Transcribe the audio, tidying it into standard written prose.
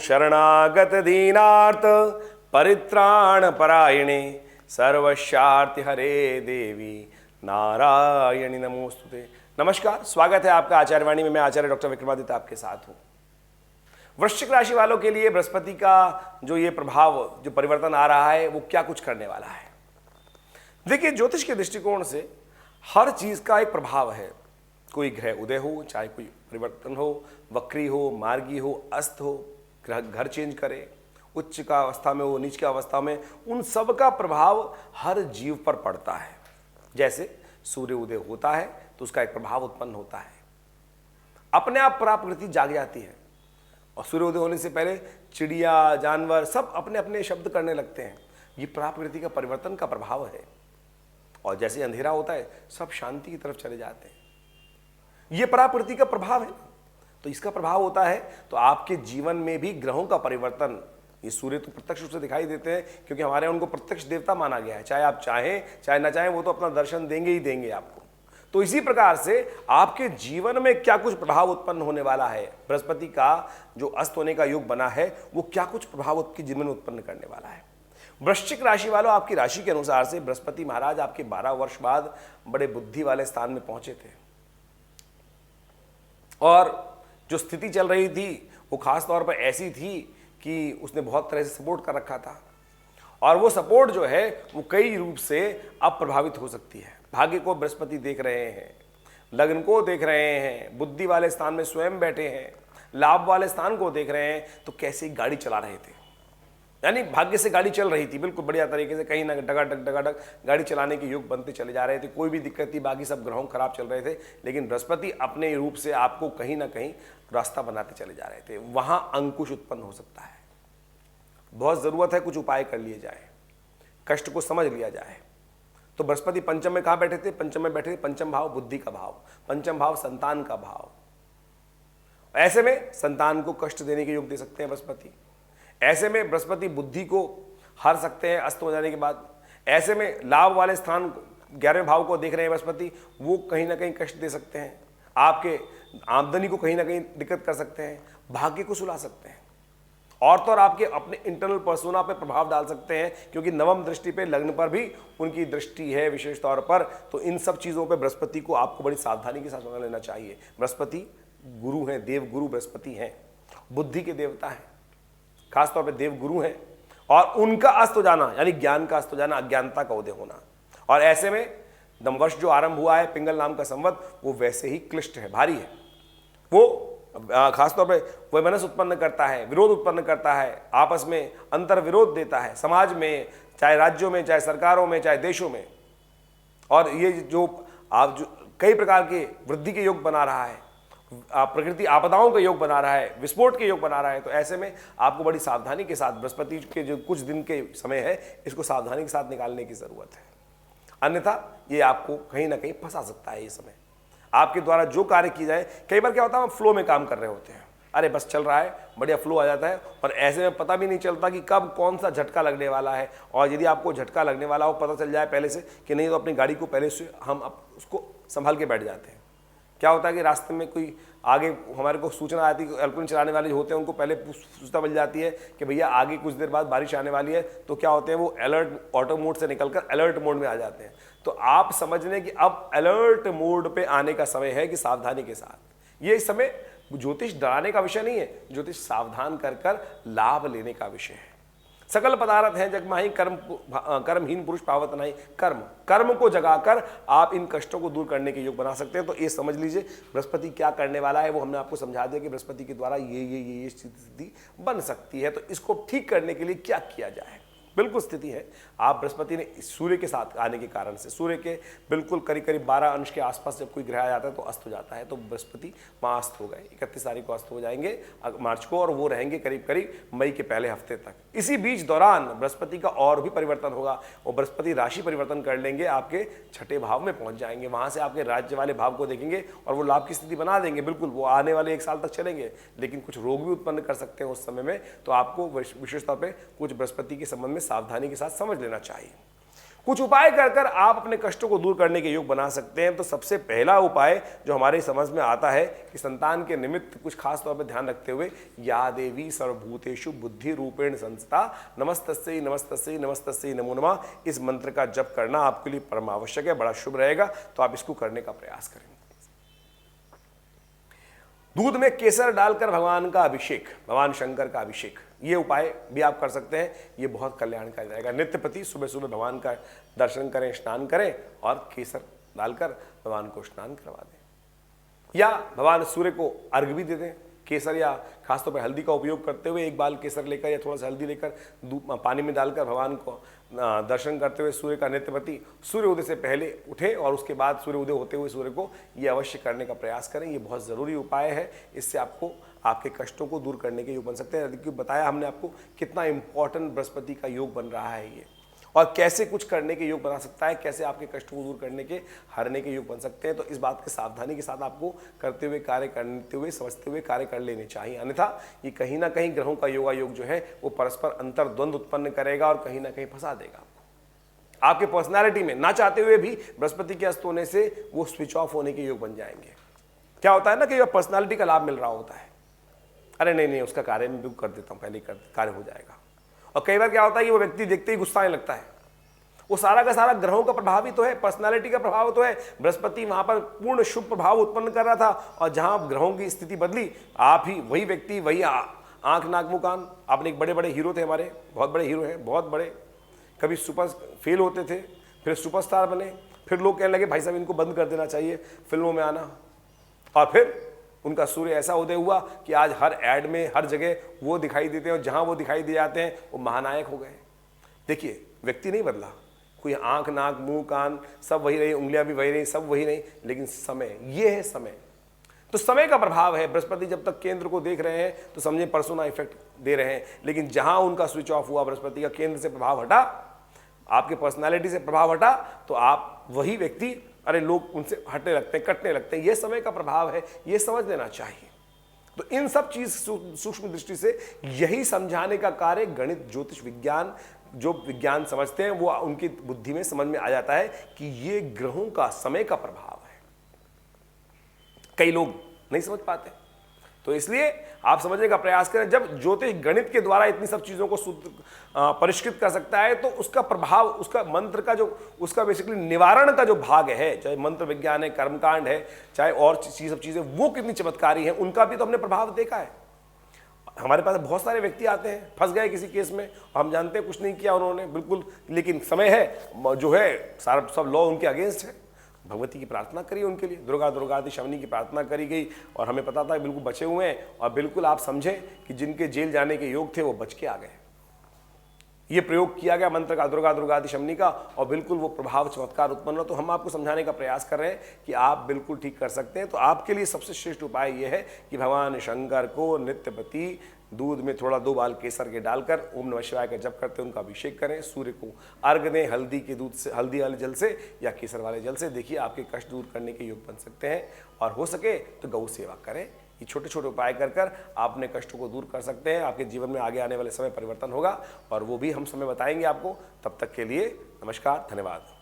शरणागत दीनार्थ परित्राण परायणे सर्वशार्ति हरे देवी नारायणी नमोस्तुते। नमस्कार, स्वागत है आपका आचार्यवाणी में। मैं आचार्य डॉक्टर विक्रमादित्य आपके साथ हूं। वृश्चिक राशि वालों के लिए बृहस्पति का जो ये प्रभाव, जो परिवर्तन आ रहा है, वो क्या कुछ करने वाला है। देखिए, ज्योतिष के दृष्टिकोण से हर चीज का एक प्रभाव है। कोई ग्रह उदय हो, चाहे कोई परिवर्तन हो, वक्री हो, मार्गी हो, अस्त हो, ग्रह घर चेंज करे, उच्च का अवस्था में हो, नीच की अवस्था में, उन सब का प्रभाव हर जीव पर पड़ता है। जैसे सूर्य उदय होता है तो उसका एक प्रभाव उत्पन्न होता है, अपने आप प्रकृति जाग जाती है और सूर्य उदय होने से पहले चिड़िया, जानवर सब अपने अपने शब्द करने लगते हैं। ये प्रकृति का परिवर्तन का प्रभाव है। और जैसे अंधेरा होता है सब शांति की तरफ चले जाते हैं। ये प्रकृति का प्रभाव है। तो इसका प्रभाव होता है तो आपके जीवन में भी ग्रहों का परिवर्तन, ये सूर्य तो प्रत्यक्ष रूप से दिखाई देते हैं क्योंकि हमारे उनको प्रत्यक्ष देवता माना गया है। चाहे आप चाहें चाहे ना चाहें, वो तो अपना दर्शन देंगे ही देंगे आपको। तो इसी प्रकार से आपके जीवन में क्या कुछ प्रभाव उत्पन्न होने वाला है, बृहस्पति का जो अस्त होने का योग बना है वो क्या कुछ प्रभाव आपके जीवन में उत्पन्न करने वाला है। वृश्चिक राशि वालों, आपकी राशि के अनुसार से बृहस्पति महाराज आपके 12 वर्ष बाद बड़े बुद्धि वाले स्थान में पहुंचे थे और जो स्थिति चल रही थी वो खास तौर पर ऐसी थी कि उसने बहुत तरह से सपोर्ट कर रखा था और वो सपोर्ट जो है वो कई रूप से अब प्रभावित हो सकती है। भाग्य को बृहस्पति देख रहे हैं, लग्न को देख रहे हैं, बुद्धि वाले स्थान में स्वयं बैठे हैं, लाभ वाले स्थान को देख रहे हैं। तो कैसे गाड़ी चला रहे थे, यानी भाग्य से गाड़ी चल रही थी बिल्कुल बढ़िया तरीके से, कहीं ना डगाडग गाड़ी चलाने के योग बनते चले जा रहे थे। कोई भी दिक्कत थी, बाकी सब ग्रहों खराब चल रहे थे, लेकिन बृहस्पति अपने रूप से आपको कहीं ना कहीं रास्ता बनाते चले जा रहे थे। वहां अंकुश उत्पन्न हो सकता है। बहुत जरूरत है कुछ उपाय कर लिए जाए, कष्ट को समझ लिया जाए। तो बृहस्पति पंचम में कहां बैठे थे? पंचम में बैठे थे। पंचम भाव बुद्धि का भाव, पंचम भाव संतान का भाव। ऐसे में संतान को कष्ट देने के योग दे सकते हैं बृहस्पति। ऐसे में बृहस्पति बुद्धि को हार सकते हैं अस्त हो जाने के बाद। ऐसे में लाभ वाले स्थान 11वें भाव को देख रहे हैं बृहस्पति, वो कहीं ना कहीं कष्ट दे सकते हैं, आपके आमदनी को कहीं ना कहीं दिक्कत कर सकते हैं, भाग्य को सुला सकते हैं और तो और आपके अपने इंटरनल पर्सोना पे प्रभाव डाल सकते हैं क्योंकि नवम दृष्टि पे, लग्न पर भी उनकी दृष्टि है विशेष तौर पर। तो इन सब चीजों पे बृहस्पति को आपको बड़ी सावधानी के साथ समझ लेना चाहिए। बृहस्पति गुरु हैं, देव गुरु बृहस्पति हैं, बुद्धि के देवता हैं, खासतौर पे देव गुरु हैं और उनका अस्त हो जाना यानी ज्ञान का अस्त हो जाना, अज्ञानता का उदय होना। और ऐसे में नववर्ष जो आरंभ हुआ है पिंगल नाम का संवत, वो वैसे ही क्लिष्ट है, भारी है। वो खासतौर पे वैमनस्य उत्पन्न करता है, विरोध उत्पन्न करता है, आपस में अंतर विरोध देता है, समाज में, चाहे राज्यों में, चाहे सरकारों में, चाहे देशों में। और ये जो आप जो कई प्रकार के वृद्धि के योग बना रहा है, प्रकृति आपदाओं का योग बना रहा है, विस्फोट के योग बना रहा है। तो ऐसे में आपको बड़ी सावधानी के साथ बृहस्पति के जो कुछ दिन के समय है, इसको सावधानी के साथ निकालने की जरूरत है, अन्यथा ये आपको कहीं ना कहीं फंसा सकता है। ये समय आपके द्वारा जो कार्य की जाए, कई बार क्या होता है हम फ्लो में काम कर रहे होते हैं, अरे बस चल रहा है, बढ़िया फ्लो आ जाता है और ऐसे में पता भी नहीं चलता कि कब कौन सा झटका लगने वाला है। और यदि आपको झटका लगने वाला हो पता चल जाए पहले से कि नहीं, तो अपनी गाड़ी को पहले से हम उसको संभाल के बैठ जाते हैं। क्या होता है कि रास्ते में कोई आगे हमारे को सूचना आती है, एरोप्लेन चलाने वाले जो होते हैं उनको पहले सूचना मिल जाती है कि भैया आगे कुछ देर बाद बारिश आने वाली है। तो क्या होते हैं, वो अलर्ट ऑटो मोड से निकलकर अलर्ट मोड में आ जाते हैं। तो आप समझ लें कि अब अलर्ट मोड पे आने का समय है कि सावधानी के साथ। ये समय ज्योतिष डराने का विषय नहीं है, ज्योतिष सावधान कर कर लाभ लेने का विषय है। सकल पदार्थ हैं जग माही, कर्महीन पुरुष पावत नहीं। कर्म को जगाकर आप इन कष्टों को दूर करने के योग बना सकते हैं। तो ये समझ लीजिए बृहस्पति क्या करने वाला है, वो हमने आपको समझा दिया कि बृहस्पति के द्वारा ये स्थिति बन सकती है। तो इसको ठीक करने के लिए क्या किया जाए, बिल्कुल स्थिति है। आप बृहस्पति ने सूर्य के साथ आने के कारण से, सूर्य के बिल्कुल करीब करीब 12 अंश के आसपास जब कोई ग्रह आ जाता है तो अस्त हो जाता है। तो बृहस्पति वहाँ अस्त हो गए, 31 तारीख को अस्त हो जाएंगे मार्च को, और वो रहेंगे करीब करीब मई के पहले हफ्ते तक। इसी बीच दौरान बृहस्पति का और भी परिवर्तन होगा और बृहस्पति राशि परिवर्तन कर लेंगे, आपके छठे भाव में पहुंच जाएंगे। वहां से आपके राज्य वाले भाव को देखेंगे और वो लाभ की स्थिति बना देंगे। बिल्कुल वो आने वाले 1 साल तक चलेंगे, लेकिन कुछ रोग भी उत्पन्न कर सकते हैं उस समय में। तो आपको विशेष तौर पर कुछ बृहस्पति के संबंध में सावधानी के साथ समझ लेना चाहिए। कुछ उपाय कर कर आप अपने कष्टों को दूर करने के योग बना सकते हैं। तो सबसे पहला उपाय जो हमारे समझ में आता है कि संतान के निमित्त कुछ खास तौर पर ध्यान रखते हुए, या देवी सर्वभूतेषु बुद्धि रूपेण संस्था नमस्तस्यै नमस्तस्यै नमस्तस्यै नमो नमः, इस मंत्र का जप करना आपके लिए परम आवश्यक है, बड़ा शुभ रहेगा। तो आप इसको करने का प्रयास करें। दूध में केसर डालकर भगवान का अभिषेक, भगवान शंकर का अभिषेक, ये उपाय भी आप कर सकते हैं। ये बहुत कल्याणकारी रहेगा। नित्य प्रति सुबह सुबह भगवान का दर्शन करें, स्नान करें और केसर डालकर भगवान को स्नान करवा दें। या भगवान सूर्य को अर्घ भी दे दें। केसर या खासतौर पर हल्दी का उपयोग करते हुए एक बाल केसर लेकर या थोड़ा सा हल्दी लेकर पानी में डालकर भगवान को दर्शन करते हुए सूर्य का नित्य प्रति सूर्य उदय से पहले उठे और उसके बाद सूर्य उदय होते हुए सूर्य को ये अवश्य करने का प्रयास करें। ये बहुत ज़रूरी उपाय है। इससे आपको आपके कष्टों को दूर करने के योग बन सकते हैं। क्योंकि बताया हमने आपको कितना इंपॉर्टेंट बृहस्पति का योग बन रहा है ये, और कैसे कुछ करने के योग बना सकता है, कैसे आपके कष्टों को दूर करने के, हरने के योग बन सकते हैं। तो इस बात के सावधानी के साथ आपको करते हुए, कार्य करते हुए, समझते हुए कार्य कर लेने चाहिए। अन्यथा ये कहीं ना कहीं ग्रहों का योगा योग जो है वो परस्पर अंतर्द्वंद उत्पन्न करेगा और कहीं ना कहीं फंसा देगा आपको। आपके पर्सनैलिटी में ना चाहते हुए भी बृहस्पति के अस्त होने से वो स्विच ऑफ होने के योग बन जाएंगे। क्या होता है ना कि पर्सनैलिटी का लाभ मिल रहा होता है, अरे नहीं उसका कार्य मैं कर देता हूँ, पहले कार्य हो जाएगा। और कई बार क्या होता है कि वो व्यक्ति देखते ही गुस्सा आने लगता है। वो सारा का सारा ग्रहों का प्रभाव ही तो है, पर्सनालिटी का प्रभाव तो है। बृहस्पति वहां पर पूर्ण शुभ प्रभाव उत्पन्न कर रहा था और जहां ग्रहों की स्थिति बदली, आप ही वही व्यक्ति, वही आंख नाक मुंह कान। आपने एक बड़े बड़े हीरो थे हमारे, बहुत बड़े हीरो हैं, बहुत बड़े, कभी सुपर फेल होते थे, फिर सुपरस्टार बने, फिर लोग कहने लगे भाई साहब इनको बंद कर देना चाहिए फिल्मों में आना, और फिर उनका सूर्य ऐसा उदय हुआ कि आज हर एड में, हर जगह वो दिखाई देते हैं और जहां वो दिखाई दिए जाते हैं वो महानायक हो गए। देखिए, व्यक्ति नहीं बदला, कोई आंख नाक मुंह कान सब वही रही, उंगलियां भी वही रही, सब वही नहीं, लेकिन समय, ये है समय। तो समय का प्रभाव है। बृहस्पति जब तक केंद्र को देख रहे हैं तो समझे पर्सोना इफेक्ट दे रहे हैं, लेकिन जहां उनका स्विच ऑफ हुआ, बृहस्पति का केंद्र से प्रभाव हटा, आपके पर्सनालिटी से प्रभाव हटा, तो आप वही व्यक्ति, अरे लोग उनसे हटने लगते हैं, कटने लगते हैं। ये समय का प्रभाव है, ये समझ लेना चाहिए। तो इन सब चीज सूक्ष्म दृष्टि से यही समझाने का कार्य गणित, ज्योतिष विज्ञान, जो विज्ञान समझते हैं वो उनकी बुद्धि में समझ में आ जाता है कि ये ग्रहों का, समय का प्रभाव है। कई लोग नहीं समझ पाते, तो इसलिए आप समझने का प्रयास करें। जब ज्योतिष गणित के द्वारा इतनी सब चीजों को परिष्कृत कर सकता है, तो उसका प्रभाव, उसका मंत्र का जो, उसका बेसिकली निवारण का जो भाग है, चाहे मंत्र विज्ञान है, कर्मकांड है, चाहे और सब चीजें, वो कितनी चमत्कारी है, उनका भी तो हमने प्रभाव देखा है। हमारे पास बहुत सारे व्यक्ति आते हैं, फंस गए किसी केस में, हम जानते हैं कुछ नहीं किया उन्होंने बिल्कुल, लेकिन समय है जो है सारा सब लॉ उनके अगेंस्ट है। भगवती की प्रार्थना करिए उनके लिए, दुर्गादि शमनी की प्रार्थना करी गई और हमें पता था बिल्कुल बचे हुए हैं। और बिल्कुल आप समझें कि जिनके जेल जाने के योग थे वो बच के आ गए। ये प्रयोग किया गया मंत्र का, दुर्गादि शमनी का, और बिल्कुल वो प्रभाव, चमत्कार उत्पन्न हो। तो हम आपको समझाने का प्रयास कर रहे हैं कि आप बिल्कुल ठीक कर सकते हैं। तो आपके लिए सबसे श्रेष्ठ उपाय ये है कि भगवान शंकर को नित्य प्रति दूध में थोड़ा 2 बाल केसर के डालकर ओम नमः शिवाय का जप करते उनका अभिषेक करें। सूर्य को अर्घ दें हल्दी के दूध से, हल्दी वाले जल से या केसर वाले जल से। देखिए आपके कष्ट दूर करने के योग बन सकते हैं। और हो सके तो गौ सेवा करें। ये छोटे छोटे उपाय कर कर आप अपने कष्टों को दूर कर सकते हैं। आपके जीवन में आगे आने वाले समय परिवर्तन होगा और वो भी हम समय बताएंगे आपको। तब तक के लिए नमस्कार, धन्यवाद।